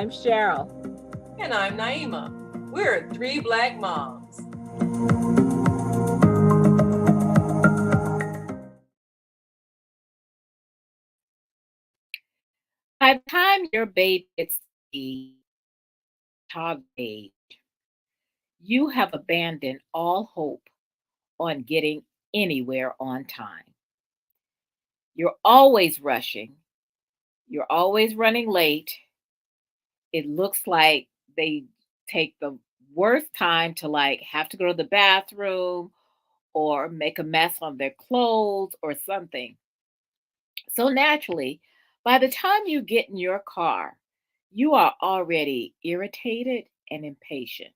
I'm Cheryl. And I'm Naima. We're three Black moms. By the time your baby gets to be toddler age, you have abandoned all hope on getting anywhere on time. You're always rushing, you're always running late. It looks like they take the worst time to like have to go to the bathroom or make a mess on their clothes or something. So naturally, by the time you get in your car, you are already irritated and impatient.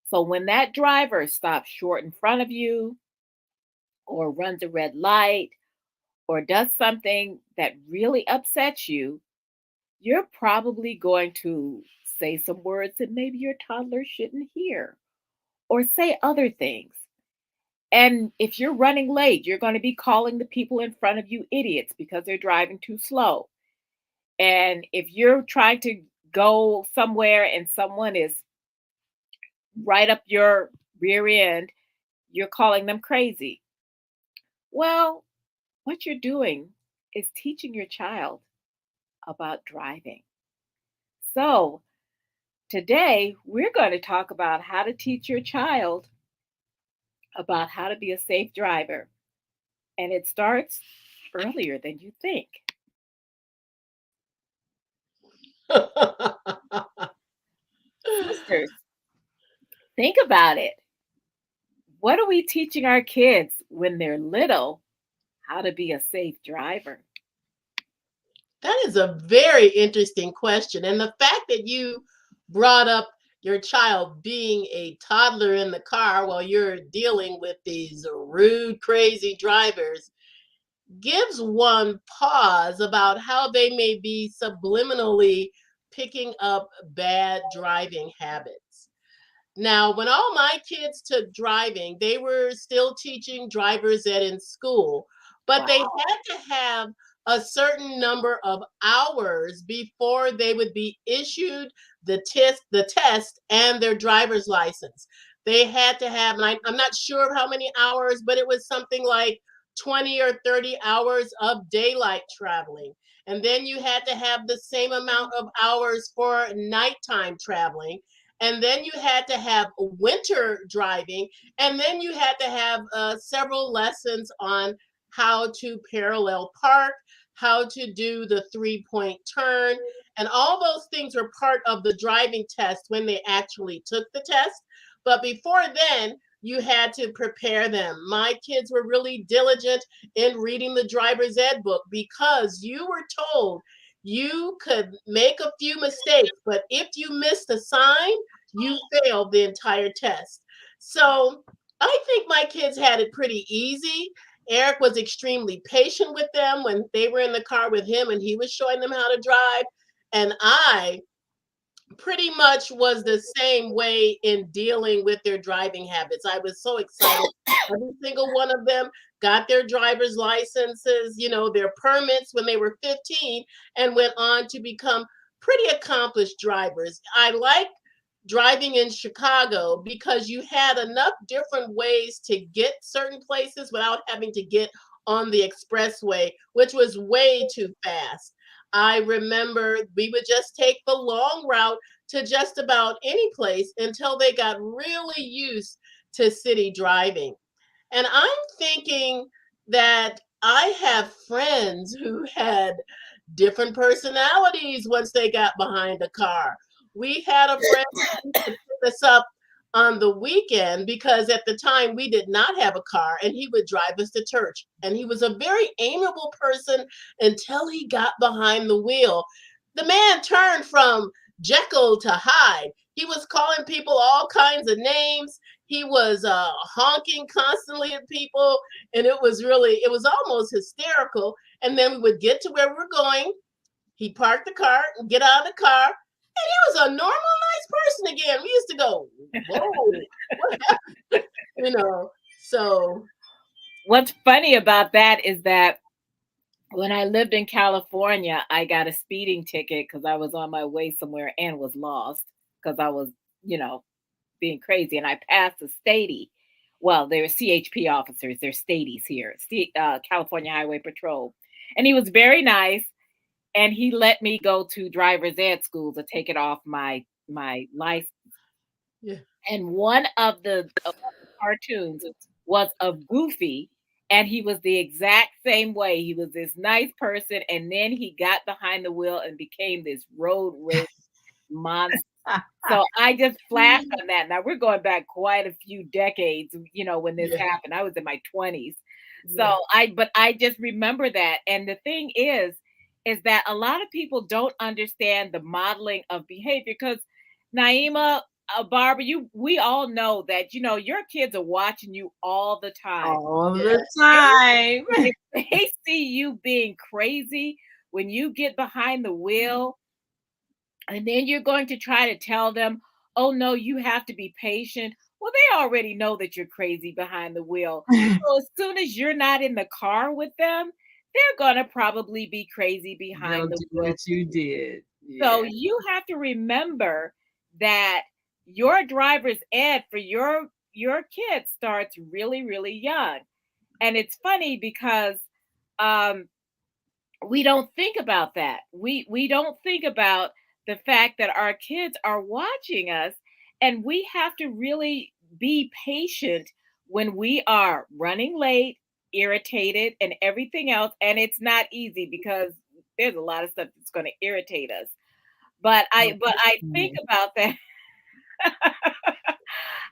So when that driver stops short in front of you or runs a red light or does something that really upsets you, you're probably going to say some words that maybe your toddler shouldn't hear or say other things. And if you're running late, you're going to be calling the people in front of you idiots because they're driving too slow. And if you're trying to go somewhere and someone is right up your rear end, you're calling them crazy. Well, what you're doing is teaching your child about driving. So, today we're going to talk about how to teach your child about how to be a safe driver. And it starts earlier than you think. Sisters, think about it. What are we teaching our kids when they're little how to be a safe driver? That is a very interesting question. And the fact that you brought up your child being a toddler in the car while you're dealing with these rude, crazy drivers gives one pause about how they may be subliminally picking up bad driving habits. Now, when all my kids took driving, they were still teaching driver's ed in school, but they had to have a certain number of hours before they would be issued the test and their driver's license. They had to have, and I'm not sure of how many hours, but it was something like 20 or 30 hours of daylight traveling. And then you had to have the same amount of hours for nighttime traveling. And then you had to have winter driving, and then you had to have several lessons on how to parallel park, how to do the 3-point turn, and all those things were part of the driving test when they actually took the test. But before then, you had to prepare them. My kids were really diligent in reading the driver's ed book because you were told you could make a few mistakes, but if you missed a sign, you failed the entire test. So I think my kids had it pretty easy. Eric was extremely patient with them when they were in the car with him and he was showing them how to drive. And I pretty much was the same way in dealing with their driving habits. I was so excited. Every single one of them got their driver's licenses, their permits when they were 15 and went on to become pretty accomplished drivers. I like driving in Chicago because you had enough different ways to get certain places without having to get on the expressway, which was way too fast. I remember we would just take the long route to just about any place until they got really used to city driving. And I'm thinking that I have friends who had different personalities once they got behind a car. We had a friend who used to pick us up on the weekend because at the time we did not have a car and he would drive us to church. And he was a very amiable person until he got behind the wheel. The man turned from Jekyll to Hyde. He was calling people all kinds of names. He was honking constantly at people. And it was almost hysterical. And then we would get to where we're going. He parked the car and get out of the car. And he was a normal, nice person again. We used to go, whoa, what happened? So. What's funny about that is that When I lived in California, I got a speeding ticket because I was on my way somewhere and was lost because I was, you know, being crazy. And I passed a statey. Well, they're CHP officers. They're stadies here, California Highway Patrol. And he was very nice. And he let me go to driver's ed school to take it off my license. Yeah. And one of the cartoons was of Goofy, and he was the exact same way. He was this nice person, and then he got behind the wheel and became this road rage monster. So I just flashed on that. Now we're going back quite a few decades, when this Yeah. happened. I was in my 20s. Yeah. So but I just remember that. And the thing is that a lot of people don't understand the modeling of behavior because Naima, Barbara, we all know that your kids are watching you all the time. All Yes. the time. If they see you being crazy when you get behind the wheel, and then you're going to try to tell them, oh no, you have to be patient. Well, they already know that you're crazy behind the wheel. So as soon as you're not in the car with them, they're going to probably be crazy They'll behind the do wheel. what you did. So Yeah. you have to remember that your driver's ed for your kids starts really, really young. And it's funny because um, we don't think about that. We don't think about the fact that our kids are watching us, and we have to really be patient when we are running late, irritated, and everything else. And it's not easy because there's a lot of stuff that's going to irritate us. But I think about that.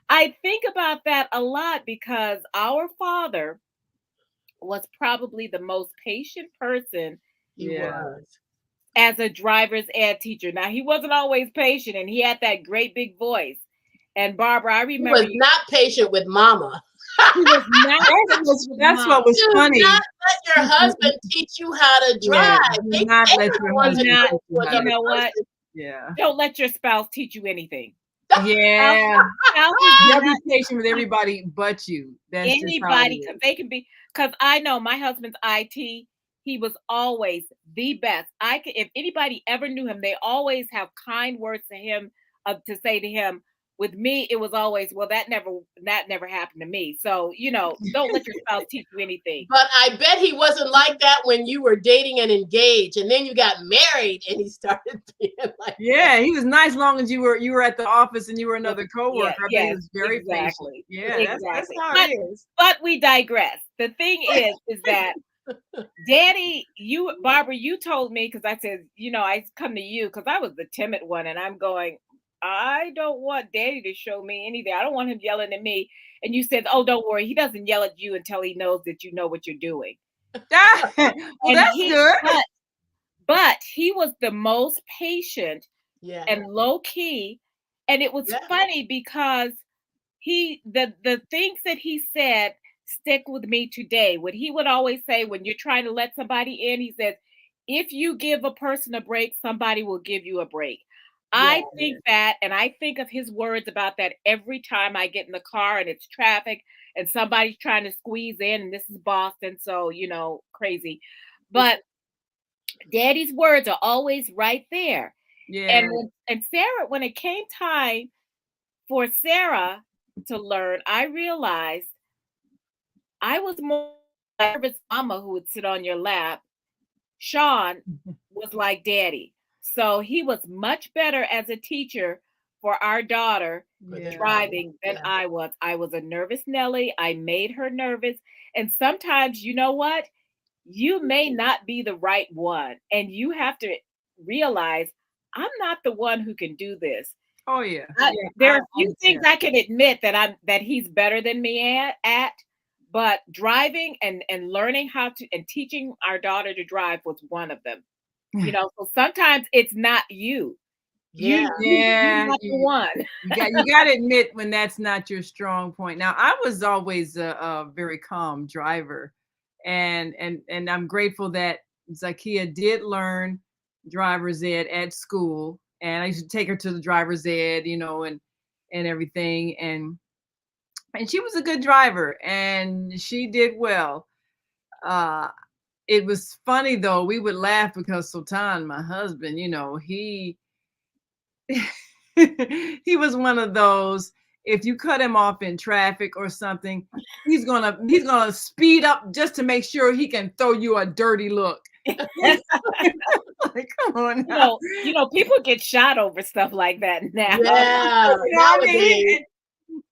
I think about that a lot because our father was probably the most patient person He Yeah. was. as a driver's ed teacher. Now he wasn't always patient, and he had that great big voice. And Barbara, I He remember was not patient with mama. he was not. That's what was Do funny. not let your husband teach you how to Yeah, drive. do They not they let don't your want husband to not- teach you with how You to- know what? person. Yeah. Don't let your spouse teach you anything. Yeah. Spouses They'll do not be patient with everybody but you. That's just how anybody it is. they can be because I know my husband's IT. He was always the best. If anybody ever knew him, they always have kind words to him to say to him. With me, it was always, well, that never happened to me. So don't let your spouse teach you anything. But I bet he wasn't like that when you were dating and engaged, and then you got married, and he started being like, Yeah, he was nice long as you were at the office and you were another coworker. I bet he yes, was very exactly. patient. Yeah, that's Exactly. how But- it is. But we digress. The thing is that Daddy, Barbara, you told me because I said, I come to you because I was the timid one, and I'm going, I don't want Daddy to show me anything. I don't want him yelling at me. And you said, oh, don't worry, he doesn't yell at you until he knows that you know what you're doing. Well, And that's good. But he was the most patient yeah. and low key, and it was Yeah. funny because the things that he said stick with me today. What he would always say when you're trying to let somebody in, he says, if you give a person a break, somebody will give you a break. I Yeah. think that, and I think of his words about that every time I get in the car and it's traffic and somebody's trying to squeeze in, and this is Boston, so crazy. But Daddy's words are always right there. Yeah. And Sarah, when it came time for Sarah to learn, I realized I was more nervous mama who would sit on your lap. Sean was like Daddy. So he was much better as a teacher for our daughter Yeah. driving than Yeah. I was. I was a nervous Nelly. I made her nervous. And sometimes, you know what? You may not be the right one. And you have to realize I'm not the one who can do this. Oh yeah. There are a few things I can admit that he's better than me at, but driving and learning how to and teaching our daughter to drive was one of them. So sometimes it's not you. Yeah. You're not the one. You got to admit when that's not your strong point. Now, I was always a very calm driver, and I'm grateful that Zakia did learn driver's ed at school, and I used to take her to the driver's ed, and everything, and she was a good driver, and she did well. it was funny though. We would laugh because Sultan, my husband, he was one of those, if you cut him off in traffic or something, he's gonna speed up just to make sure he can throw you a dirty look. Like, come on now. People get shot over stuff like that now. Yeah, You know what I mean? nowadays.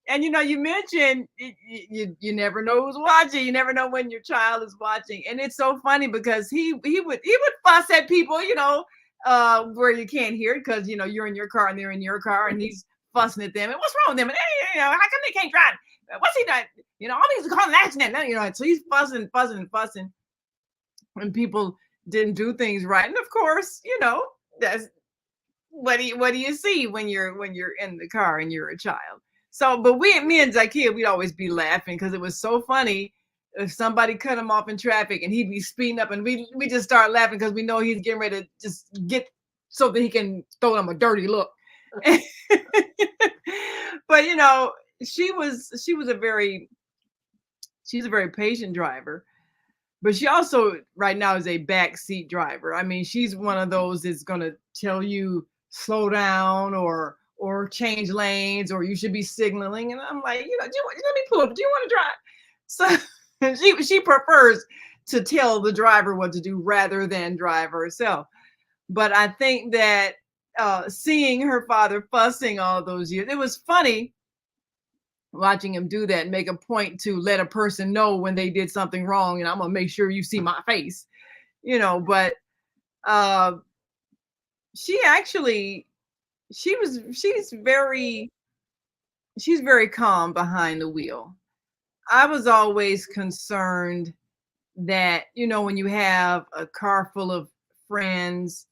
And you mentioned you never know who's watching. You never know when your child is watching, and it's so funny because he would fuss at people, where you can't hear it because you're in your car and they're in your car, and he's fussing at them. And what's wrong with them? And hey, how come they can't drive? What's he done? All these are causing an accident. So he's fussing, fussing, and people didn't do things right. And of course, that's what do you see when you're in the car and you're a child. So, but me and Zakia, we'd always be laughing because it was so funny if somebody cut him off in traffic and he'd be speeding up, and we just start laughing because we know he's getting ready to just get so that he can throw them a dirty look. But she's a very patient driver, but she also right now is a backseat driver. I mean, she's one of those that's gonna tell you slow down or change lanes, or you should be signaling. And I'm like, let me pull up. Do you want to drive? So she prefers to tell the driver what to do rather than drive herself. But I think that seeing her father fussing all those years, it was funny watching him do that and make a point to let a person know when they did something wrong. And I'm gonna make sure you see my face, but she's very calm behind the wheel. I was always concerned that, when you have a car full of friends,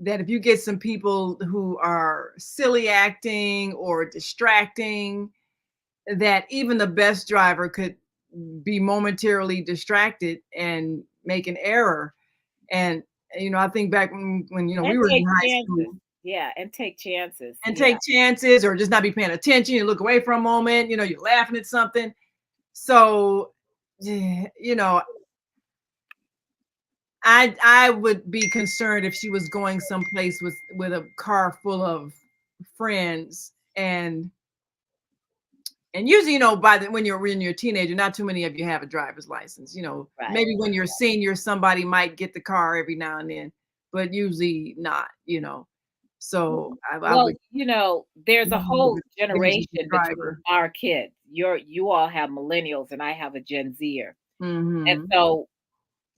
that if you get some people who are silly acting or distracting, that even the best driver could be momentarily distracted and make an error. And, I think back when we were in high school. Yeah, and take chances. And take chances, or just not be paying attention. You look away for a moment, you're laughing at something. So, I would be concerned if she was going someplace with a car full of friends, and usually, when you're a teenager, not too many of you have a driver's license. Right. Maybe when you're senior, somebody might get the car every now and then, but usually not. So there's a whole generation between our kids. You all have millennials, and I have a Gen Zer, and so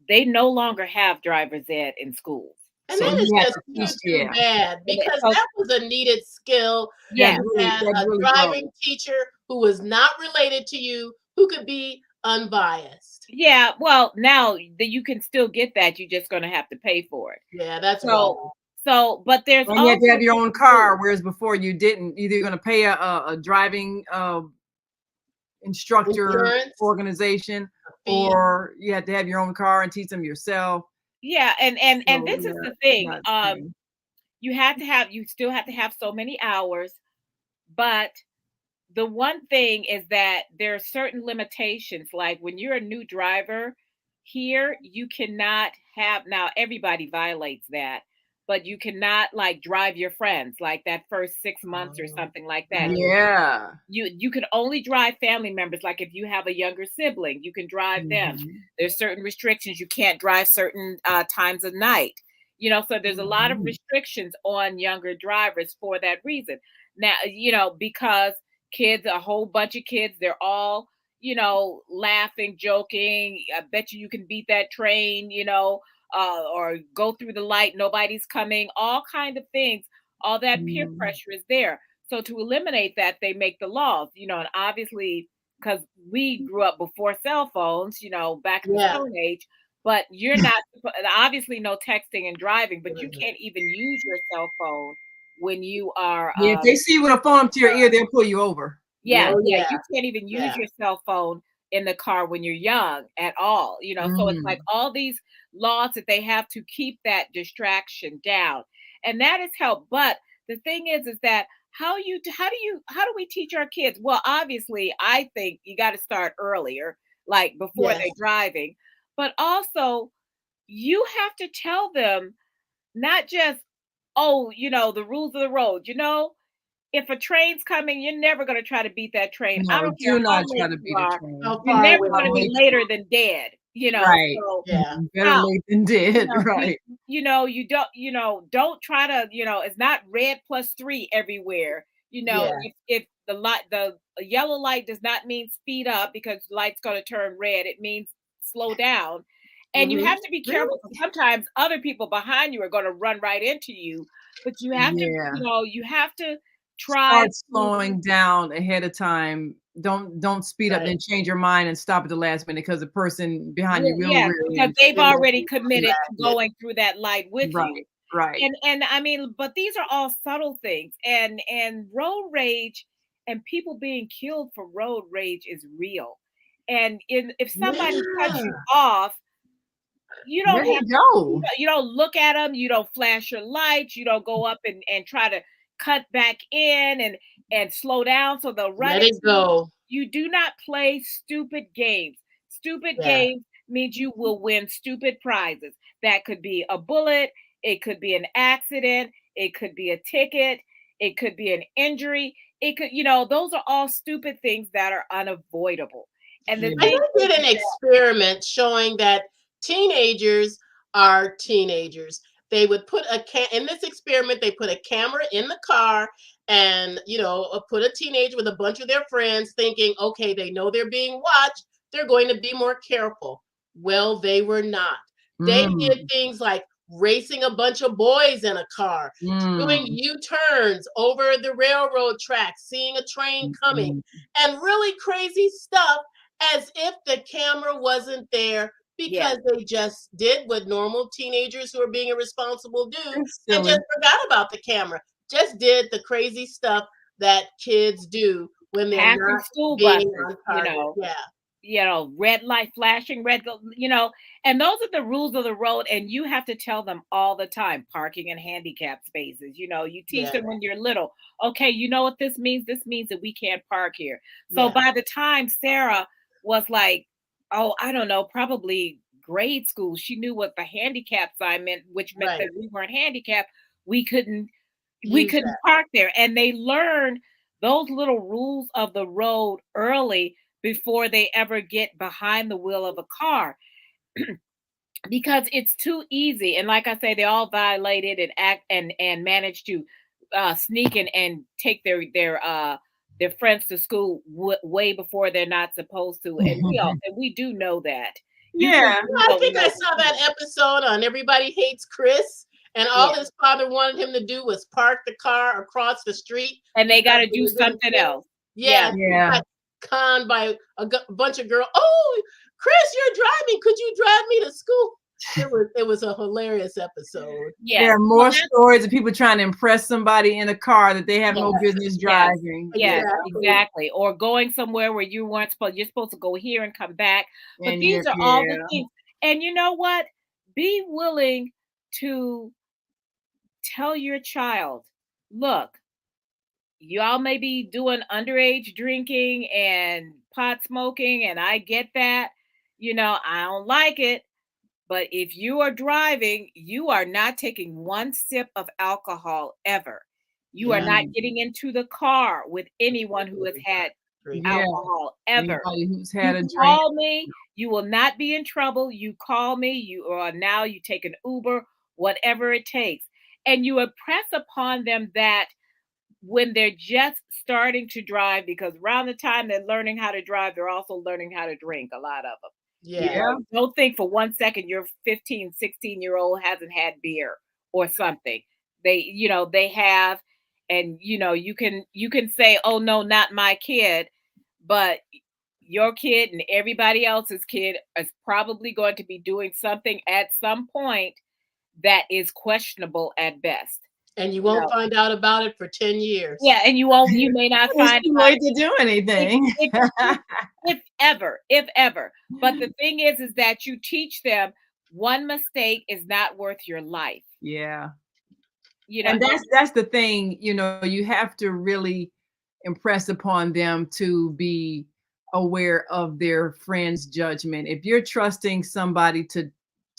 they no longer have driver's ed in schools. And that is just too bad, because that was a needed skill. Yeah, had a driving teacher who was not related to you, who could be unbiased. Yeah, well, now that you can still get that, you're just going to have to pay for it. Yeah, that's so. So, but there's and you have to have your own car, whereas before you didn't. Either you're going to pay a driving instructor organization, or you had to have your own car and teach them yourself. Yeah, and this is the thing. You still have to have so many hours, but the one thing is that there are certain limitations. Like when you're a new driver here, you cannot have, now everybody violates that, but you cannot drive your friends like that first 6 months or something like that. Yeah. You can only drive family members. Like if you have a younger sibling, you can drive them. There's certain restrictions. You can't drive certain times of night. So there's a lot of restrictions on younger drivers for that reason. Now, because kids, a whole bunch of kids, they're all, laughing, joking. I bet you can beat that train, or go through the light, nobody's coming, all kind of things. All that peer pressure is there. So to eliminate that, they make the laws, and obviously, because we grew up before cell phones, back in the Stone Age, but you're not, obviously no texting and driving, but you can't even use your cell phone when you are. If they see you with a phone up to your ear, they'll pull you over. Yeah, you can't even use your cell phone in the car when you're young at all, so it's like all these laws that they have to keep that distraction down, and that has helped. But the thing is that how do we teach our kids? Well, obviously, I think you got to start earlier, like before they're driving, but also you have to tell them not just, oh, the rules of the road. If a train's coming, you're never going to try to beat that train. I No, don't care do how not try late to you beat a are. train. How You're far never away going to are be you? later than dead. Right. So Yeah. Better now, late than dead. you Right. don't try to, it's not red plus 3 everywhere. Yeah. If the yellow light does not mean speed up because light's going to turn red, it means slow down. And you Mhm. have to be careful because sometimes other people behind you are going to run right into you. But you have to, Yeah. you have to try Start slowing down ahead of time. Don't speed up Right. and change your mind and stop at the last minute because the person behind you will yes, rear because end. they've They won't already be committed to distracted. going through that light with you. Right. Right. And I mean, but these are all subtle things, and road rage and people being killed for road rage is real. And if somebody cuts Yeah. you off, you There don't you have go. you don't look at them, you don't flash your lights, you don't go up and try to cut back in and slow down so they'll run Let into it you. go. You do not play stupid games. Stupid Yeah. games means you will win stupid prizes. That could be a bullet, it could be an accident, it could be a ticket, it could be an injury. It could, those are all stupid things that are unavoidable. And the Yeah. And thing they is did an that, experiment showing that teenagers are teenagers. They would put in this experiment, they put a camera in the car and, put a teenager with a bunch of their friends thinking, okay, they know they're being watched. They're going to be more careful. Well, they were not. They did Mm, things like racing a bunch of boys in a car, doing mm, U-turns over the railroad tracks, seeing a train coming, mm. and really crazy stuff as if the camera wasn't there yeah, because they just did what normal teenagers who are being irresponsible do That's and silly. just forgot about the camera. Just did the crazy stuff that kids do when they're passing not school being buses, on target. Yeah. red light flashing, and those are the rules of the road. And you have to tell them all the time, parking in handicap spaces. You teach Yeah. them when you're little. Okay, you know what this means? This means that we can't park here. So Yeah. by the time Sarah was like, oh, I don't know, probably grade school, she knew what the handicap sign meant, which meant Right. that we weren't handicapped. We couldn't we Use couldn't that. park there. And they learned those little rules of the road early before they ever get behind the wheel of a car, because it's too easy. And like I say, they all violated and act and managed to sneak and take their friends to school way before they're not supposed to. And we do know that. You can Yeah. I think I saw that episode on Everybody Hates Chris, and all Yeah. his father wanted him to do was park the car across the street And they got because to they do were gonna something kill. else. Yeah, he Yeah. got conned by a bunch of girls. Oh, Chris, you're driving. Could you drive me to school? It was a hilarious episode. Yes. There are Well, more stories of people trying to impress somebody in a car that they have no Yes. business Yes. driving. Yes, Exactly. exactly. Or going somewhere where you weren't supposed. You're supposed to go here and come back. But And these you're, are all the yeah. things. And you know what? Be willing to tell your child, look, y'all may be doing underage drinking and pot smoking, and I get that. I don't like it. But if you are driving, you are not taking one sip of alcohol ever. You are Yeah. not Mm, getting into the car with anyone who has had Great. yeah. alcohol ever. Anybody who's You had a drink. call me, you will not be in trouble. You call me, now you take an Uber, whatever it takes. And you impress upon them that when they're just starting to drive, because around the time they're learning how to drive, they're also learning how to drink, a lot of them. Yeah. Don't think for 1 second your 15, 16-year-old hasn't had beer or something. They have, and you can say, "Oh no, not my kid," but your kid and everybody else's kid is probably going to be doing something at some point that is questionable at best. And you You won't know? find out about it for 10 years. Yeah, and you may not It's find too out late to do anything. if ever. But the thing is that you teach them one mistake is not worth your life. Yeah. You know, And that's the thing, you have to really impress upon them to be aware of their friends' judgment. If you're trusting somebody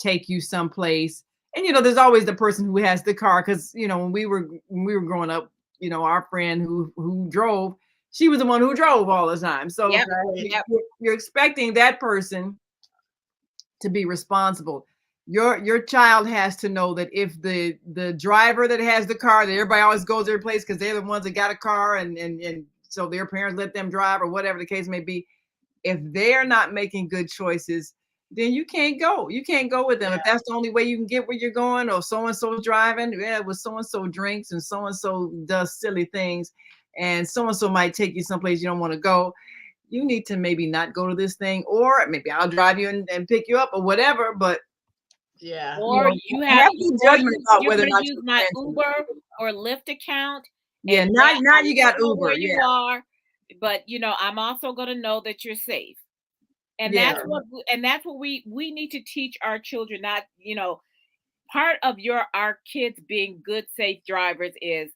take you someplace. And there's always the person who has the car, because when we were growing up, our friend who drove, she was the one who drove all the time. So Yep. Right. Yep. you're expecting that person to be responsible. Your child has to know that if the driver that has the car, that everybody always goes their place because they're the ones that got a car, and so their parents let them drive, or whatever the case may be. If they're not making good choices, then you can't go. You can't go with them. If that's the only way you can get where you're going, or so and so driving, well, so and so drinks and so does silly things, and so might take you someplace you don't want to go. You need to maybe not go to this thing, or maybe I'll drive you and pick you up or whatever. But Yeah. Or you have some judgment about you're whether or gonna not use you're my friends. Uber or Lyft account. Yeah, and now I'm you got gonna know Uber. where you Yeah, are, but I'm also gonna know that you're safe. And yeah, that's what we need to teach our children. Not, part of our kids being good, safe drivers is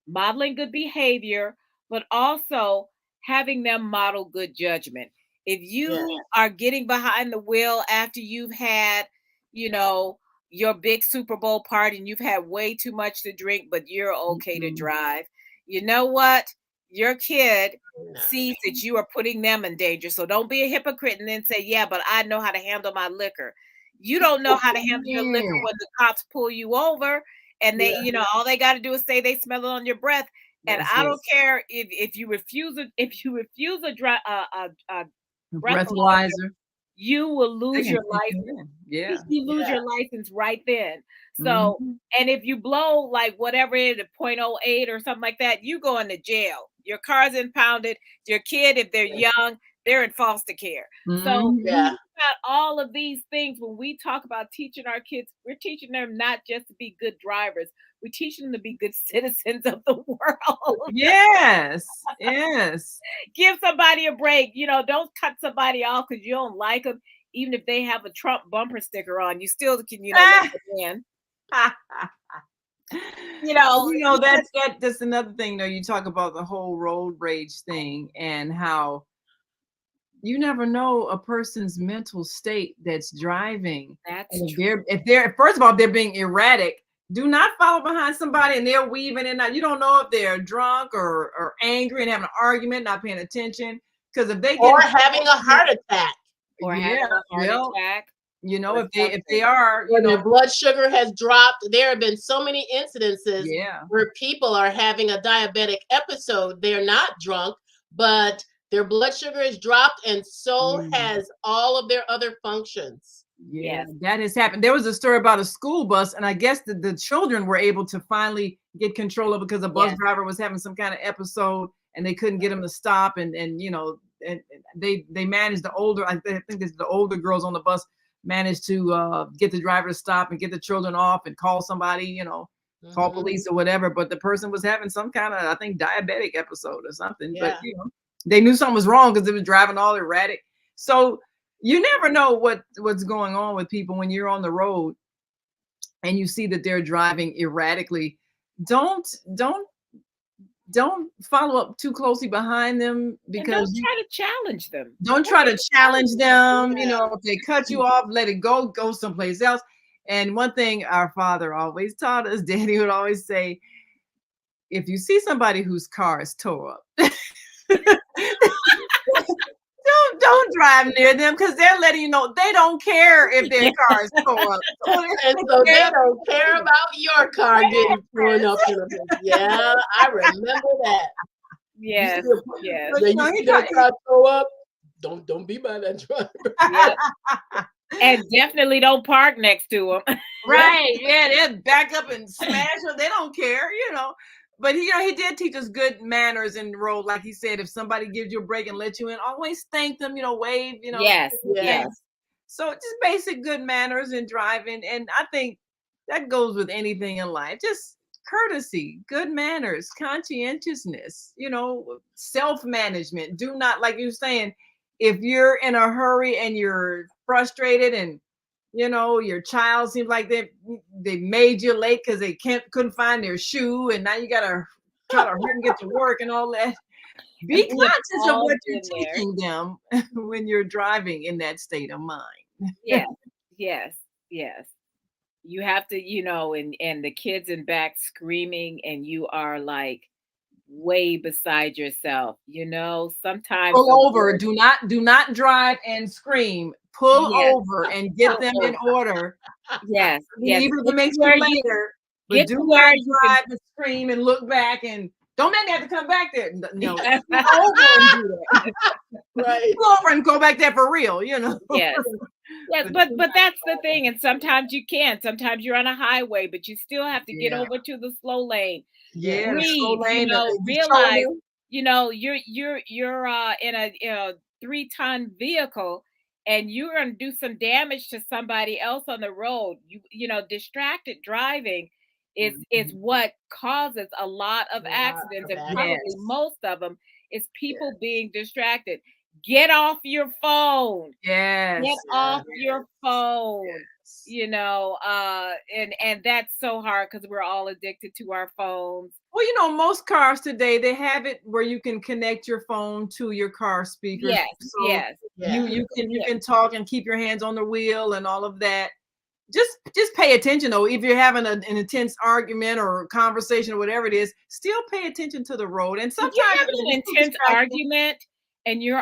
modeling good behavior, but also having them model good judgment. If you Yeah. are getting behind the wheel after you've had, your big Super Bowl party and you've had way too much to drink, but you're okay to Mhm. drive, you know what? Your kid No. sees that you are putting them in danger. So don't be a hypocrite and then say, yeah, but I know how to handle my liquor. You don't know how to handle your liquor Yeah. when the cops pull you over and they, Yeah. all they got to do is say they smell it on your breath. And That's I it. don't care if you refuse a breathalyzer, Breathalyzer. you will lose your license. Yeah. You lose Yeah. your license right then. So, Mhm. and if you blow like whatever it is, 0.08 or something like that, you go into jail. Your car's impounded. Your kid, if they're young, they're in foster care. So Mhm. Yeah. about all of these things, when we talk about teaching our kids, we're teaching them not just to be good drivers, we're teaching them to be good citizens of the world. Yes. Yes. Give somebody a break. Don't cut somebody off because you don't like them. Even if they have a Trump bumper sticker on, you still can, let them in. That's another thing though. You talk about the whole road rage thing and how you never know a person's mental state that's driving. That's And true. if they're first of all, if they're being erratic, do not follow behind somebody and they're weaving in and out. You don't know if they're drunk or angry and having an argument, not paying attention. Because if they Or get having a heart attack. Or having a heart attack. or if they are, When their blood sugar has dropped. There have been so many incidences yeah. where people are having a diabetic episode. They're not drunk, but their blood sugar has dropped, and so Mm. has all of their other functions. Yeah, Yes. that has happened. There was a story about a school bus, and I guess the children were able to finally get control of it because the bus Yes. driver was having some kind of episode, and they couldn't get him to stop. And they managed the older. I think it's the older girls on the bus managed to get the driver to stop and get the children off and call somebody. Call Mhm. police or whatever. But the person was having some kind of, I think, diabetic episode or something. Yeah. But they knew something was wrong because it was driving all erratic. So you never know what's going on with people when you're on the road and you see that they're driving erratically. Don't follow up too closely behind them, And because don't try to challenge them. don't try to challenge them. Yeah. If they cut you off, let it go someplace else. And one thing our father always taught us, Daddy would always say, if you see somebody whose car is tore up, don't drive near them, because they're letting you know they don't care if their car is tore up. And so they don't care about your car getting torn up. Yeah, I remember that. Yes. You see Yes. Yeah, you see that car throw up, don't be by that driver. Yep. And definitely don't park next to them. Right. Yeah, they'll back up and smash them. They don't care. But he did teach us good manners in the road. Like he said, if somebody gives you a break and let you in, always thank them, wave, Yes. Yes. So just basic good manners in driving. And I think that goes with anything in life. Just courtesy, good manners, conscientiousness, self-management. Do not, like you're saying, if you're in a hurry and you're frustrated and your child seems like they made you late because they couldn't find their shoe, and now you gotta try to hurry and get to work and all that. Be conscious of what you're teaching them when you're driving in that state of mind. Yes. Yes. Yes. You have to, and the kids in back screaming, and you are like way beside yourself. Sometimes the Pull over. worst. Do not drive and scream. Pull Yes. over and get them in order. Yes. Yes. Even if Get it makes to where you you later, but get do to not where you can. drive and scream and look back and don't make me have to come back there. No, pull over and do that. Right. Pull over and go back there for real. Yes. Yes, but that's the thing. And sometimes you can't. Sometimes you're on a highway, but you still have to get Yeah. over to the slow lane. Yeah, the slow Breathe, lane, the realize, shoulder. you're in a 3-ton vehicle, and you're gonna do some damage to somebody else on the road. Distracted driving is what causes a lot of A lot accidents, of and probably Yes. most of them is people being distracted. Get off your phone. Yes. Get off Yes. your phone. Yes. And that's so hard because we're all addicted to our phones. Well, most cars today, they have it where you can connect your phone to your car speakers. Yes, So yes. you Yeah. can talk and keep your hands on the wheel and all of that. Just pay attention though. If you're having an intense argument or conversation or whatever it is, still pay attention to the road. And If sometimes you're having it's an too intense distracting, argument and you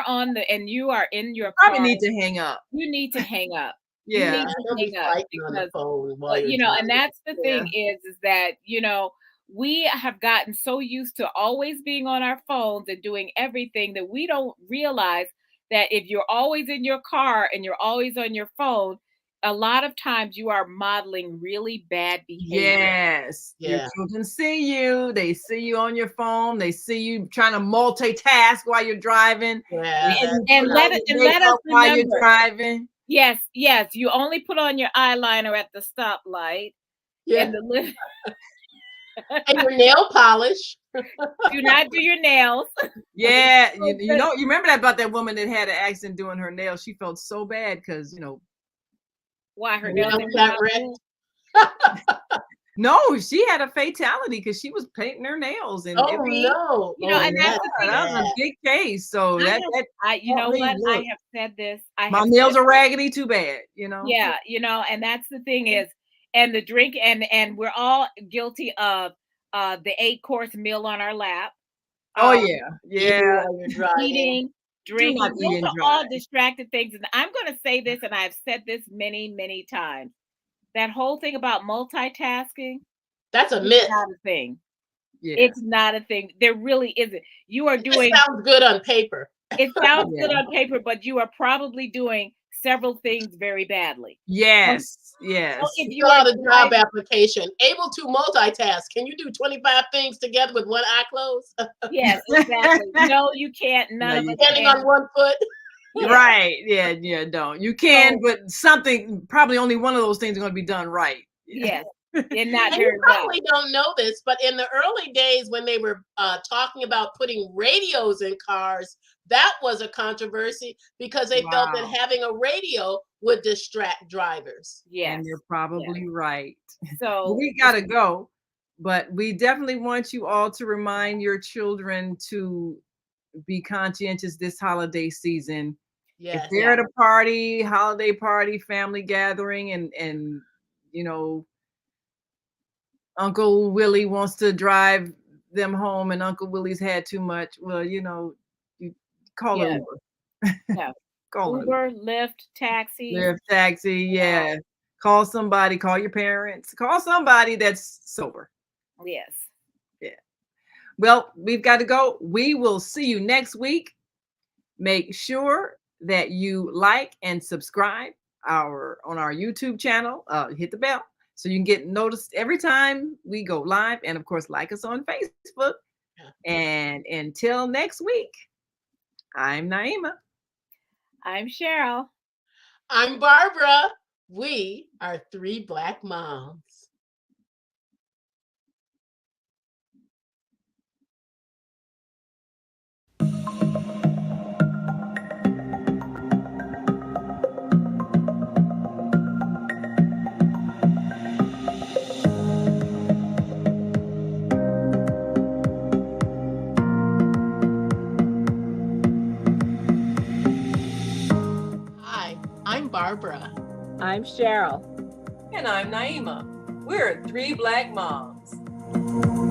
are in your you probably car, need to hang up. you need to hang up. You Yeah. need Yeah, to don't be hang up fighting on the because phone while you're and driving. that's the Yeah. thing is that we have gotten so used to always being on our phones and doing everything that we don't realize that if you're always in your car and you're always on your phone, a lot of times you are modeling really bad behavior. Yes. Your Yeah. children see you. They see you on your phone. They see you trying to multitask while you're driving. Yeah. And let us while you're remember. driving. Yes, you only put on your eyeliner at the stoplight Yeah. and the And your nail polish. do not do your nails. Yeah, you remember that about that woman that had an accident doing her nails. She felt so bad because Why her Her nails nails didn't got come out wrecked. good? no, she had a fatality because she was painting her nails and Oh everything. no. And that's the thing. That was a big case. So You know me what? I look. have said this. My nails are raggedy. Too bad. Yeah, and that's the thing is, and the drink, and we're all guilty of the 8-course meal on our lap. Oh um, yeah, Even yeah. while you're driving. Eating, Do drinking. not eat Those and are all drive. distracted things. And I'm going to say this, and I've said this many, many times. That whole thing about multitasking, That's a it's myth. not a thing. Yeah. It's not a thing. There really isn't. You are It doing. sounds good on paper. It sounds good Yeah. on paper, but you are probably doing several things very badly. Yes. So Yes. if you Fill are out a job driving, application. Able to multitask. Can you do 25 things together with one eye closed? yes, exactly. No, you can't. None No, of you us Standing can. on one foot. Right. Yeah. Don't. You can, but probably only one of those things are going to be done right. Yes, and not And very you well. probably don't know this, but in the early days when they were talking about putting radios in cars, that was a controversy because they felt that Wow. having a radio would distract drivers. Yes. And you're probably right. So We got to go, but we definitely want you all to remind your children to be conscientious this holiday season. Yes. If they're at a party, holiday party, family gathering, and Uncle Willie wants to drive them home and Uncle Willie's had too much, well, you call Yeah. an Uber. Yeah. Call an Uber. Uber, Lyft, taxi. Lyft, taxi, yeah. Call somebody, call your parents, call somebody that's sober. Yes. Well, we've got to go. We will see you next week. Make sure that you like and subscribe on our YouTube channel. Hit the bell so you can get noticed every time we go live. And of course, like us on Facebook. And until next week, I'm Naima. I'm Cheryl. I'm Barbara. We are 3 Black moms. Hi, I'm Barbara. I'm Cheryl. And I'm Naima. We're 3 Black Moms.